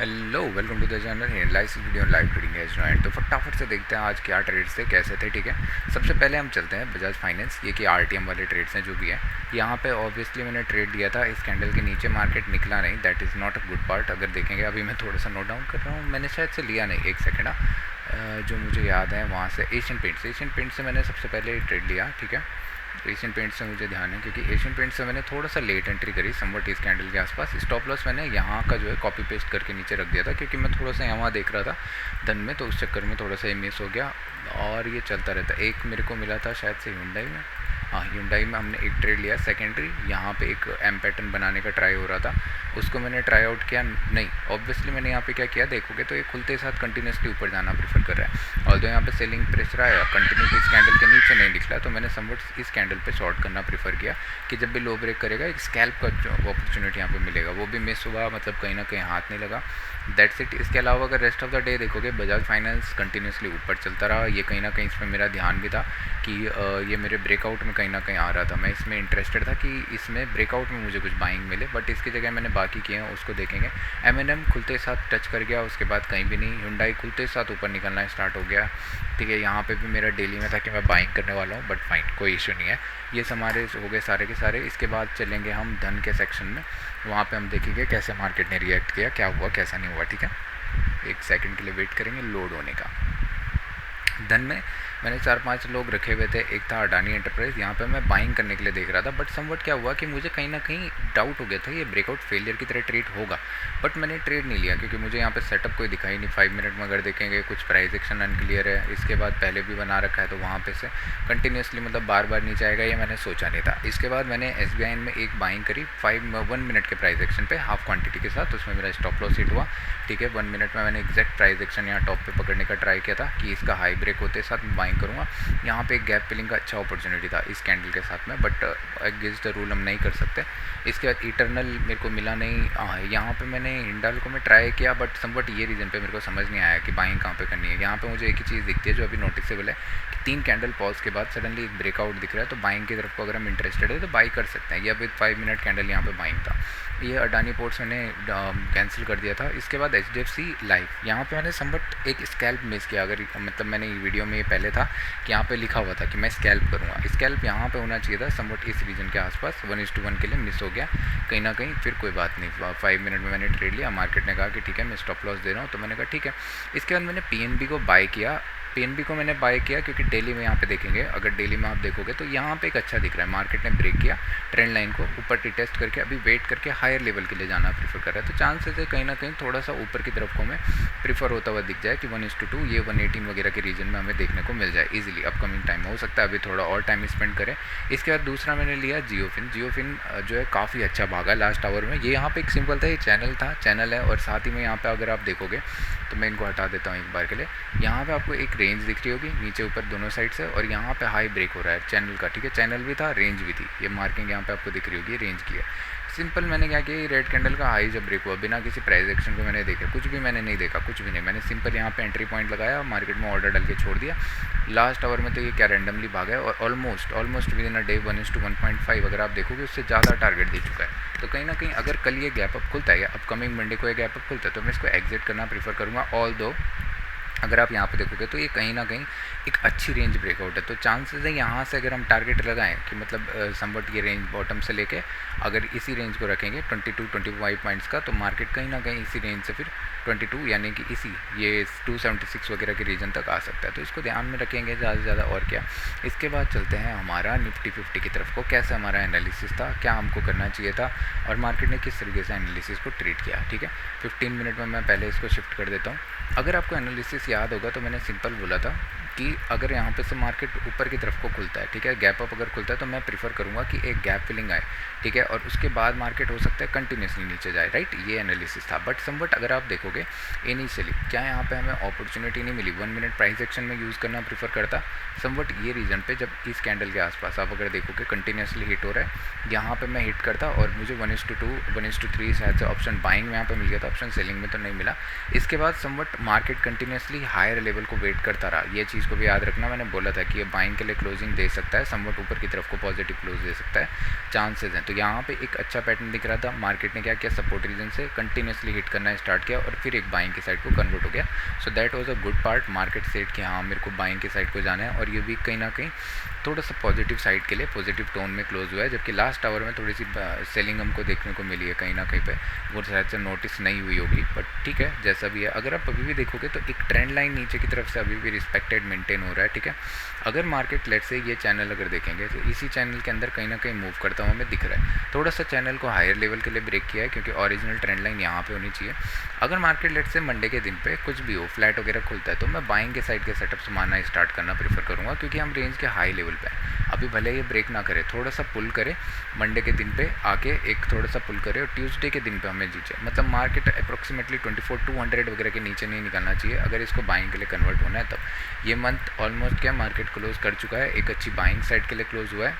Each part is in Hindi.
Hello, welcome to the channel analyse video live trading है जॉइंट। तो फटाफट से देखते हैं आज क्या ट्रेड्स थे, कैसे थे। ठीक है, सबसे पहले हम चलते हैं बजाज फाइनेंस। ये कि आरटीएम वाले ट्रेड्स हैं जो भी है। यहाँ पे ऑब्वियसली मैंने ट्रेड दिया था, इस कैंडल के नीचे मार्केट निकला नहीं, that is not a good part. अगर देखेंगे अभी मैं थोड़ा सा नोट डाउन कर रहा हूँ, मैंने शायद से लिया नहीं, एक सेकेंड। जो मुझे याद है वहाँ से एशियन पेंट से मैंने सबसे पहले ट्रेड लिया। ठीक है, एशियन पेंट से मुझे ध्यान है क्योंकि एशियन पेंट से मैंने थोड़ा सा लेट एंट्री करी, समवट इस कैंडल के आसपास। स्टॉप लॉस मैंने यहाँ का जो है कॉपी पेस्ट करके नीचे रख दिया था क्योंकि मैं थोड़ा सा यहाँ देख रहा था धन में, तो उस चक्कर में थोड़ा सा मिस हो गया और ये चलता रहता। एक मेरे को मिला था शायद से Hyundai में, हाँ Hyundai में हमने एक ट्रेड लिया सेकेंडरी। यहाँ पे एक एम पैटर्न बनाने का ट्राई हो रहा था, उसको मैंने ट्राई आउट किया नहीं। ऑब्वियसली मैंने यहाँ पे क्या किया, देखोगे तो ये खुलते साथ कंटिन्यूसली ऊपर जाना प्रेफर कर रहा है। और यहाँ पे सेलिंग प्रेशर आया, कंटिन्यू इस कैंडल के नीचे नहीं निकला, तो मैंने समवट इस कैंडल पे शॉर्ट करना प्रेफर किया कि जब भी लो ब्रेक करेगा एक स्कैल्प का अपॉर्चुनिटी यहाँ पे मिलेगा। वो भी मिस हुआ, मतलब कहीं ना कहीं हाथ नहीं लगा, दैट्स इट। इसके अलावा अगर रेस्ट ऑफ द डे देखोगे बजाज फाइनेंस कंटिन्यूसली ऊपर चलता रहा। ये कहीं ना कहीं इसमें मेरा ध्यान भी था कि ये मेरे ब्रेकआउट में कहीं ना कहीं आ रहा था, मैं इसमें इंटरेस्टेड था कि इसमें ब्रेकआउट में मुझे कुछ बाइंग मिले, बट इसकी जगह मैंने बाकी किए हैं, उसको देखेंगे। एम खुलते साथ टच कर गया, उसके बाद कहीं भी नहीं। Hyundai खुलते साथ ऊपर निकलना स्टार्ट हो गया। ठीक है, यहाँ पे भी मेरा डेली में था कि मैं बाइंग करने वाला हूँ, बट फाइन, कोई इशू नहीं है। ये हमारे हो गए सारे के सारे। इसके बाद चलेंगे हम धन के सेक्शन में, वहाँ पे हम देखेंगे कैसे मार्केट ने रिएक्ट किया, क्या हुआ कैसा नहीं हुआ। ठीक है, एक सेकंड के लिए वेट करेंगे लोड होने का। धन में मैंने 4-5 लोग रखे हुए थे, एक था अडानी एंटरप्राइज, यहाँ पे मैं बाइंग करने के लिए देख रहा था, बट समवट क्या हुआ कि मुझे कहीं ना कहीं डाउट हो गया था ये ब्रेकआउट फेलियर की तरह ट्रेड होगा, बट मैंने ट्रेड नहीं लिया क्योंकि मुझे यहाँ पे सेटअप कोई दिखाई नहीं। 5 मिनट में अगर देखेंगे कुछ प्राइस एक्शन अनक्लियर है, इसके बाद पहले भी बना रखा है, तो वहाँ पे से कंटिन्यूसली मतलब बार बार नीचे आएगा ये मैंने सोचा नहीं था। इसके बाद मैंने SBI में एक बाइंग करी 1 मिनट के प्राइस एक्शन पे हाफ क्वांटिटी के साथ, उसमें मेरा स्टॉप लॉस हिट हुआ। ठीक है, 1 मिनट में मैंने एग्जैक्ट प्राइस एक्शन यहाँ टॉप पे पकड़ने का ट्राई किया था कि इसका हाई ब्रेक होते साथ मैं बाइंग करूँगा। यहाँ पे एक गैप फिलिंग का अच्छा अपॉर्चुनिटी था इस कैंडल के साथ में, बट अगेंस्ट द रूल हम नहीं कर सकते। इसके बाद इटर्नल मेरे को मिला नहीं। यहाँ पे मैंने हिंडाल्को में ट्राई किया, बट समवट ये रीज़न पे मेरे को समझ नहीं आया कि बाइंग कहाँ पे करनी है। यहाँ पे मुझे एक ही चीज़ दिखती है जो अभी नोटिसेबल है कि 3 कैंडल पॉज के बाद सडनली एक ब्रेकआउट दिख रहा है, तो बाइंग की तरफ को अगर हम इंटरेस्टेड है तो बाई कर सकते हैं। या विद 5 मिनट कैंडल यहाँ पे बाइंग था। ये अडानी पोर्ट्स मैंने कैंसिल कर दिया था। इसके बाद HDFC लाइफ, यहाँ पे मैंने समवट एक स्कैल्प मिस किया। अगर मतलब मैंने वीडियो में पहले था कि यहाँ पे लिखा हुआ था कि मैं स्कैल्प करूँगा, स्कैल्प यहाँ पे होना चाहिए था समवट इस रीजन के आसपास, 1:1 के लिए मिस हो गया कहीं ना कहीं। फिर कोई बात नहीं, 5 मिनट में मैंने ट्रेड लिया, मार्केट ने कहा कि ठीक है मैं स्टॉप लॉस दे रहा हूँ, तो मैंने कहा ठीक है। इसके बाद मैंने PNB को बाय किया। PNB को मैंने बाय किया क्योंकि डेली में यहाँ पे देखेंगे, अगर डेली में आप देखोगे तो यहाँ पे एक अच्छा दिख रहा है, मार्केट ने ब्रेक किया ट्रेंड लाइन को, ऊपर टेस्ट करके अभी वेट करके हायर लेवल के लिए जाना प्रीफर कर रहा है। तो चांसेस है कहीं ना कहीं थोड़ा सा ऊपर की तरफ को हमें प्रीफर होता हुआ दिख जाए कि 1:2 ये 118 वगैरह के रीजन में हमें देखने को मिल जाए इजीली अपकमिंग टाइम। हो सकता है अभी थोड़ा और टाइम स्पेंड करें। इसके बाद दूसरा मैंने लिया जियोफिन जो है काफ़ी अच्छा भागा लास्ट आवर में। ये यहाँ पे एक सिंपल था, ये चैनल है, और साथ ही में यहाँ पे अगर आप देखोगे तो मैं इनको हटा देता हूँ एक बार के लिए। यहाँ पे आपको एक रेंज दिख रही होगी नीचे ऊपर दोनों साइड से, और यहाँ पे हाई ब्रेक हो रहा है चैनल का। ठीक है, चैनल भी था, रेंज भी थी, ये मार्किंग यहाँ पे आपको दिख रही होगी, रेंज की है। सिंपल मैंने क्या किया, रेड कैंडल का हाई जब ब्रेक हुआ बिना किसी प्राइस एक्शन को मैंने देखा, कुछ भी मैंने नहीं देखा, कुछ भी नहीं, मैंने सिंपल यहाँ पे एंट्री पॉइंट लगाया, मार्केट में ऑर्डर डाल के छोड़ दिया। लास्ट आवर में तो ये क्या रैंडमली भागा है, और almost with in a day 1:1.5 अगर आप देखोगे उससे ज़्यादा टारगेट दे चुका है। तो कहीं ना कहीं अगर कल ये गैप अप खुलता है या अपकमिंग मंडे को ये गैप अप खुलता है तो मैं इसको एग्जिट करना प्रीफर करूँगा। ऑल दो अगर आप यहाँ पे देखोगे तो ये कहीं ना कहीं एक अच्छी रेंज ब्रेकआउट है, तो चांसेस है यहाँ से अगर हम टारगेट लगाएं कि मतलब समवट ये रेंज बॉटम से लेके अगर इसी रेंज को रखेंगे 22-25 पॉइंट्स का, तो मार्केट कहीं ना कहीं इसी रेंज से फिर 22 यानी कि इसी ये 276 वगैरह के रीजन तक आ सकता है। तो इसको ध्यान में रखेंगे ज़्यादा से ज़्यादा। और क्या, इसके बाद चलते हैं हमारा निफ्टी 50 की तरफ को, कैसे हमारा एनालिसिस था, क्या हमको करना चाहिए था, और मार्केट ने किस तरीके से एनालिसिस को ट्रीट किया। ठीक है, 15 मिनट में मैं पहले इसको शिफ्ट कर देता हूँ। अगर आपको एनालिसिस याद होगा तो मैंने सिंपल बोला था कि अगर यहाँ पे से मार्केट ऊपर की तरफ को खुलता है, ठीक है, गैप अप अगर खुलता है तो मैं प्रीफर करूँगा कि एक गैप फिलिंग आए, ठीक है, और उसके बाद मार्केट हो सकता है कंटिन्यूसली नीचे जाए, राइट, ये एनालिसिस था। बट समवट अगर आप देखोगे इनिशियली क्या यहाँ पे हमें अपॉर्चुनिटी नहीं मिली 1 मिनट प्राइस एक्शन में यूज़ करना प्रीफर करता समवट ये रीजन पे, जब इस कैंडल के आसपास आप अगर देखोगे कंटिन्यूसली हिट हो रहा है, यहाँ पे मैं हिट करता और मुझे 1:2 1:3 शायद से ऑप्शन बाइंग में यहाँ पे मिल गया था, ऑप्शन सेलिंग में तो नहीं मिला। इसके बाद somewhat market continuously higher level को वेट करता रहा, ये चीज़ चीज़ को भी याद रखना, मैंने बोला था कि ये बाइंग के लिए क्लोजिंग दे सकता है, समवट ऊपर की तरफ को पॉजिटिव क्लोज दे सकता है, चांसेस हैं। तो यहाँ पे एक अच्छा पैटर्न दिख रहा था, मार्केट ने क्या किया, सपोर्ट रीजन से कंटिन्यूसली हिट करना स्टार्ट किया और फिर एक बाइंग की साइड को कन्वर्ट हो गया। So that was a good part, market set कि हाँ मेरे को बाइंग की साइड को जाना है। और ये वीक कहीं ना कहीं थोड़ा सा पॉजिटिव साइड के लिए पॉजिटिव टोन में क्लोज हुआ है, जबकि लास्ट आवर में थोड़ी सी सेलिंग हमको देखने को मिली है कहीं ना कहीं पे, वो शायद से नोटिस नहीं हुई होगी, बट ठीक है जैसा भी है। अगर आप अभी भी देखोगे तो एक ट्रेंड लाइन नीचे की तरफ से अभी भी रिस्पेक्टेड मेंटेन हो रहा है, ठीक है। अगर मार्केट लेट से ये चैनल अगर देखेंगे तो इसी चैनल के अंदर कहीं ना कहीं मूव करता हुआ हमें दिख रहा है, थोड़ा सा चैनल को हायर लेवल के लिए ब्रेक किया है, क्योंकि ओरिजिनल ट्रेंड लाइन यहाँ पे होनी चाहिए। अगर मार्केट लेट से मंडे के दिन पे कुछ भी हो, फ्लैट वगैरह खुलता है, तो मैं बाइंग के साइड के सेटअप से मानना स्टार्ट करना प्रीफर करूँगा, क्योंकि हम रेंज के हाई लेवल पे हैं। अभी भले ये ब्रेक ना करे, थोड़ा सा पुल करे मंडे के दिन पे आके, एक थोड़ा सा पुल करे और ट्यूसडे के दिन पे हमें जीचे, मतलब मार्केट अप्रोक्सीमेटली 24,200 वगैरह के नीचे नहीं निकलना चाहिए अगर इसको बाइंग के लिए कन्वर्ट होना है। तब ये मंथ ऑलमोस्ट क्या मार्केट क्लोज कर चुका है, एक अच्छी बाइंग साइड के लिए क्लोज हुआ है,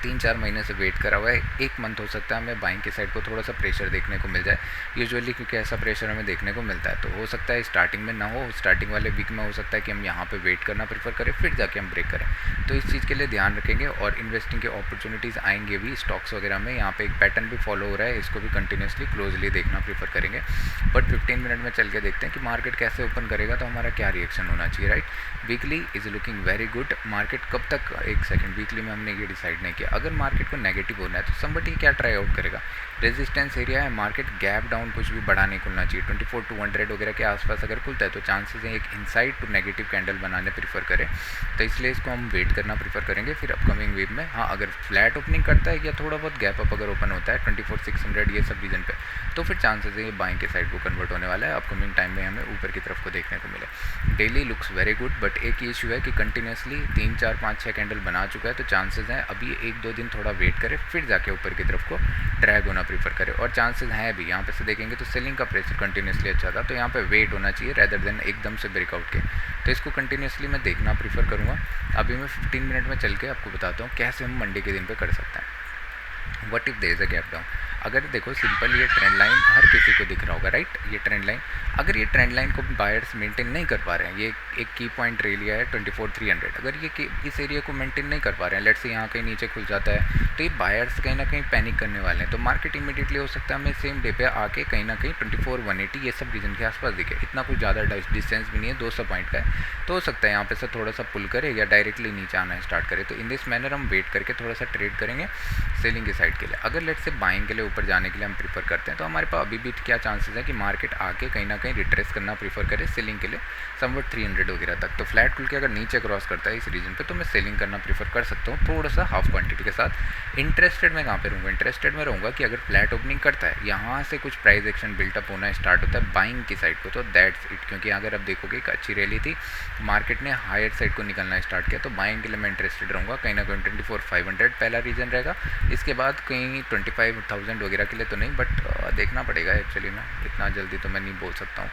3-4 महीने से वेट करा हुआ है, एक मंथ हो सकता है हमें बाइंग की साइड को थोड़ा सा प्रेशर देखने को मिल जाए यूजुअली, क्योंकि ऐसा प्रेशर हमें देखने को मिलता है। तो हो सकता है स्टार्टिंग में ना हो, स्टार्टिंग वाले वीक में हो सकता है कि हम यहाँ पे वेट करना प्रेफर करें, फिर जाके हम ब्रेक करें। तो इस चीज़ के लिए ध्यान रखेंगे। और इन्वेस्टिंग के अपॉर्चुनिटीज़ आएंगे भी स्टॉक्स वगैरह में, यहाँ पे एक पैटर्न भी फॉलो हो रहा है, इसको भी कंटिन्यूसली क्लोजली देखना प्रेफर करेंगे। बट 15 मिनट में चल के देखते हैं कि मार्केट कैसे ओपन करेगा, तो हमारा क्या रिएक्शन होना चाहिए, right. Weekly is looking very good, market कब तक, एक सेकेंड, वीकली में हमने ये डिसाइड नहीं किया। अगर मार्केट को नेगेटिव होना है तो समबडी क्या ट्राई आउट करेगा, रेजिस्टेंस एरिया है, मार्केट गैप डाउन कुछ भी बड़ा नहीं खुलना चाहिए, 24,200 वगैरह के आसपास अगर खुलता है तो चांसेस हैं एक इनसाइड टू नेगेटिव कैंडल बनाने प्रीफर करें, तो इसलिए इसको हम वेट करना प्रीफर करेंगे फिर अपकमिंग वीक में। हाँ, अगर फ्लैट ओपनिंग करता है या थोड़ा बहुत गैप अप अगर ओपन होता है 24,600 ये सब रीजन पे, तो फिर चांसेस है ये बाइंग के साइड को कन्वर्ट होने वाला है, अपकमिंग टाइम में हमें ऊपर की तरफ को देखने को मिले। Daily looks very good, but एक इशू है कि कंटिन्यूसली 3, 4, 5, 6 कैंडल बना चुका है, तो चांसेस हैं अभी 1-2 दिन थोड़ा वेट करे, फिर जाके ऊपर की तरफ को ड्रैग होना प्रीफर करे। और चांसेस हैं भी, यहाँ पे से देखेंगे तो सेलिंग का प्रेशर कंटिन्यूसली अच्छा था, तो यहाँ पे वेट होना चाहिए रेदर देन एकदम से ब्रेकआउट के, तो इसको कंटिन्यूसली मैं देखना प्रीफर करूँगा। अभी मैं 15 मिनट में चल के आपको बताता हूँ कैसे हम मंडे के दिन पे कर सकते हैं। What if there is a gap down, अगर देखो सिंपल ये ट्रेंड लाइन हर किसी को दिख रहा होगा, राइट। ये ट्रेंड लाइन, अगर ये ट्रेंड लाइन को बायर्स मेंटेन नहीं कर पा रहे हैं, ये एक की पॉइंट एरिया है 24,300, अगर ये इस एरिया को मेंटेन नहीं कर पा रहे हैं, लेट्स से यहाँ कहीं नीचे खुल जाता है, तो ये बायर्स कहीं ना कहीं पैनिक करने वाले हैं, तो मार्केट इमीडिएटली हो सकता है हमें सेम डे पे आके कहीं ना कहीं 24,180 ये सब रीजन के आसपास दिखे, इतना कुछ ज़्यादा डिस्टेंस भी नहीं है, 200 पॉइंट का है, तो हो सकता है यहाँ पे से थोड़ा सा पुल करे या डायरेक्टली नीचे आना स्टार्ट करे। तो इन दिस मैनर हम वेट करके थोड़ा सा ट्रेड करेंगे सेलिंग की साइड के लिए। अगर लेट्स से बाइंग के लिए ऊपर जाने के लिए हम प्रीफर करते हैं, तो हमारे पास अभी भी क्या चांसेस है कि मार्केट आके कहीं ना कहीं रिट्रेस करना प्रीफर करे सेलिंग के लिए समवट 300 वगैरह तक। तो फ्लैट खुल के अगर नीचे क्रॉस करता है इस रीजन पे, तो मैं सेलिंग करना प्रीफर कर सकता हूँ थोड़ा सा हाफ क्वांटिटी के साथ। इंटरेस्टेड मैं कहाँ पे रहूँगा, इंटरेस्टेड में रहूँगा कि अगर फ्लैट ओपनिंग करता है, यहाँ से कुछ प्राइस एक्शन बिल्टअप होना स्टार्ट होता है बाइंग की साइड को, तो दैट्स इट। क्योंकि अगर आप देखोगे एक अच्छी रैली थी, मार्केट ने हायर साइड को निकलना स्टार्ट किया, तो बाइंग के लिए मैं इंटरेस्टेड रहूँगा कहीं ना कहीं 24,500 पहला रीजन रहेगा, इसके बाद कहीं 25,000 वगैरह के लिए तो नहीं, बट देखना पड़ेगा एक्चुअली में, इतना जल्दी तो मैं नहीं बोल सकता हूँ।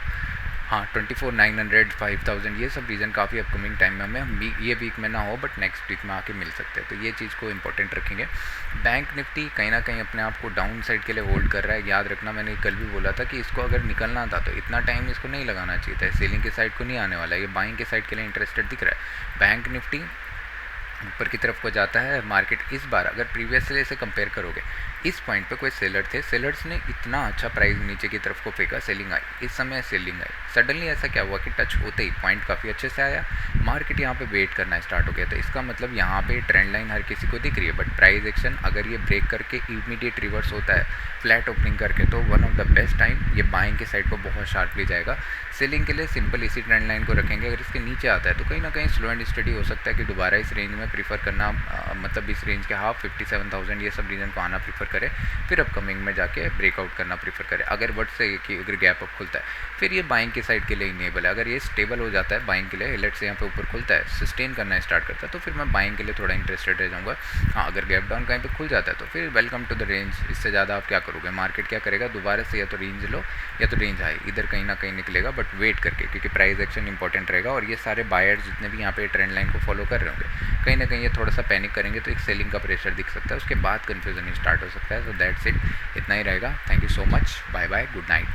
हाँ, 24,900, 5,000 ये सब रीज़न काफ़ी अपकमिंग टाइम में हमें ये वीक में ना हो बट नेक्स्ट वीक में आके मिल सकते हैं, तो ये चीज़ को इंपॉर्टेंट रखेंगे। बैंक निफ्टी कहीं ना कहीं अपने आप को डाउन साइड के लिए होल्ड कर रहा है, याद रखना मैंने कल भी बोला था कि इसको अगर निकलना था तो इतना टाइम इसको नहीं लगाना चाहिए था, सेलिंग के साइड को नहीं आने वाला है, ये बाइंग के साइड के लिए इंटरेस्टेड दिख रहा है। बैंक निफ्टी ऊपर की तरफ को जाता है, मार्केट इस बार अगर प्रीवियस से कंपेयर करोगे इस पॉइंट पे कोई सेलर थे, सेलर्स ने इतना अच्छा प्राइस नीचे की तरफ को फेंका, सेलिंग आई, इस समय सेलिंग आई, सडनली ऐसा क्या हुआ कि टच होते ही पॉइंट काफ़ी अच्छे से आया, मार्केट यहाँ पे वेट करना स्टार्ट हो गया। तो इसका मतलब यहाँ पे ट्रेंड लाइन हर किसी को दिख रही है, बट प्राइस एक्शन अगर ये ब्रेक करके इमीडिएट रिवर्स होता है फ्लैट ओपनिंग करके, तो one of the best time ये बाइंग के साइड को बहुत शार्पली जाएगा। सेलिंग के लिए सिंपल इसी ट्रेंड लाइन को रखेंगे, अगर इसके नीचे आता है तो कहीं ना कहीं स्लो एंड स्टडी हो सकता है कि दोबारा इस रेंज में प्रीफर करना, मतलब इस रेंज के हाफ 57,000 ये सब रीजन को आना प्रीफर करे, फिर अपकमिंग में जाके ब्रेकआउट करना प्रीफर करे। अगर बट से कि अगर गैप अप खुलता है फिर ये बाइंग की साइड के लिए इनेबल है, अगर ये स्टेबल हो जाता है बाइंग के लिए, लेट से यहाँ पे ऊपर खुलता है, सस्टेन करना स्टार्ट करता है, तो फिर मैं बाइंग के लिए थोड़ा इंटरेस्टेड रह जाऊँगा। हाँ, अगर गैप डाउन कहीं पे खुल जाता है तो फिर वेलकम टू द रेंज, इससे ज़्यादा आप क्या करोगे, मार्केट क्या करेगा दोबारा से या तो रेंज लो या तो रेंज हाई, इधर कहीं ना कहीं निकलेगा, बट वेट करके, क्योंकि प्राइस एक्शन इंपॉर्टेंट रहेगा। और ये सारे बायर्स जितने भी यहाँ पे ट्रेंड लाइन को फॉलो कर रहे होंगे कहीं ना कहीं ये थोड़ा सा पैनिक करेंगे, तो एक सेलिंग का प्रेशर दिख सकता है, उसके बाद कन्फ्यूजन स्टार्ट हो सकता है। सो दैट्स इट, इतना ही रहेगा। Thank you so much, bye bye, good night.